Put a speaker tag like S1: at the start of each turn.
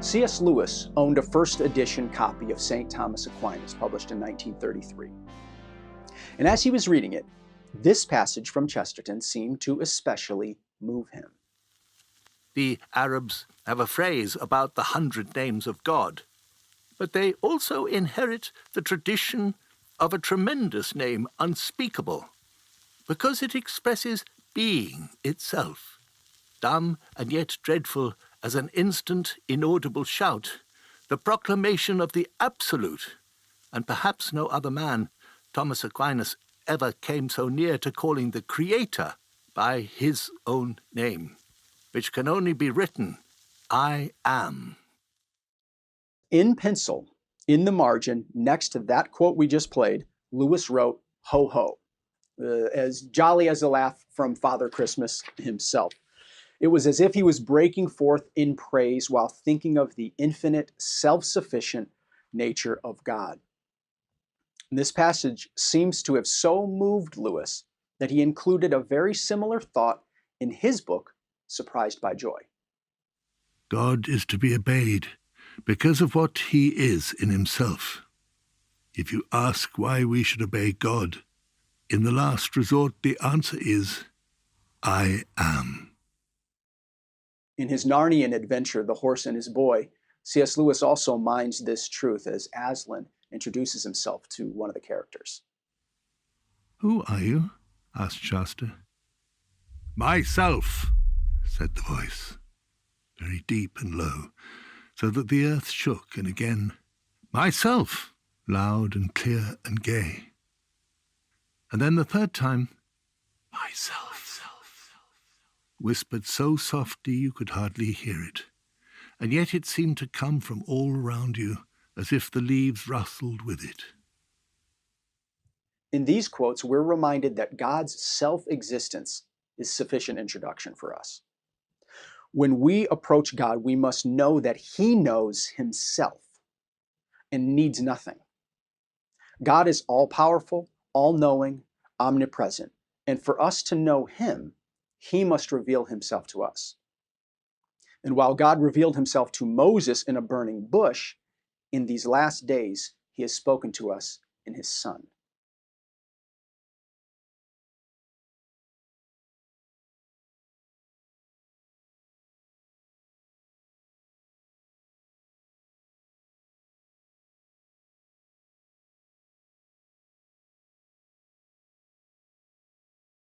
S1: C.S. Lewis owned a first edition copy of St. Thomas Aquinas, published in 1933. And as he was reading it, this passage from Chesterton seemed to especially move him.
S2: The Arabs have a phrase about the 100 names of God, but they also inherit the tradition of a tremendous name, unspeakable, because it expresses being itself, dumb and yet dreadful as an instant, inaudible shout, the proclamation of the absolute, and perhaps no other man, Thomas Aquinas, ever came so near to calling the Creator by his own name, which can only be written, I am.
S1: In pencil, in the margin, next to that quote we just played, Lewis wrote, ho ho, as jolly as a laugh from Father Christmas himself. It was as if he was breaking forth in praise while thinking of the infinite, self-sufficient nature of God. And this passage seems to have so moved Lewis that he included a very similar thought in his book, Surprised by Joy.
S3: God is to be obeyed because of what he is in himself. If you ask why we should obey God, in the last resort the answer is, I am.
S1: In his Narnian adventure, The Horse and His Boy, C.S. Lewis also mines this truth as Aslan introduces himself to one of the characters.
S3: Who are you? Asked Shasta. Myself, said the voice, very deep and low, so that the earth shook, and again, myself, loud and clear and gay. And then the third time, myself, whispered so softly you could hardly hear it, and yet it seemed to come from all around you, as if the leaves rustled with it.
S1: In these quotes, we're reminded that God's self-existence is sufficient introduction for us. When we approach God, we must know that he knows himself and needs nothing. God is all-powerful, all-knowing, omnipresent, and for us to know him, he must reveal himself to us. And while God revealed himself to Moses in a burning bush, in these last days, he has spoken to us in his Son.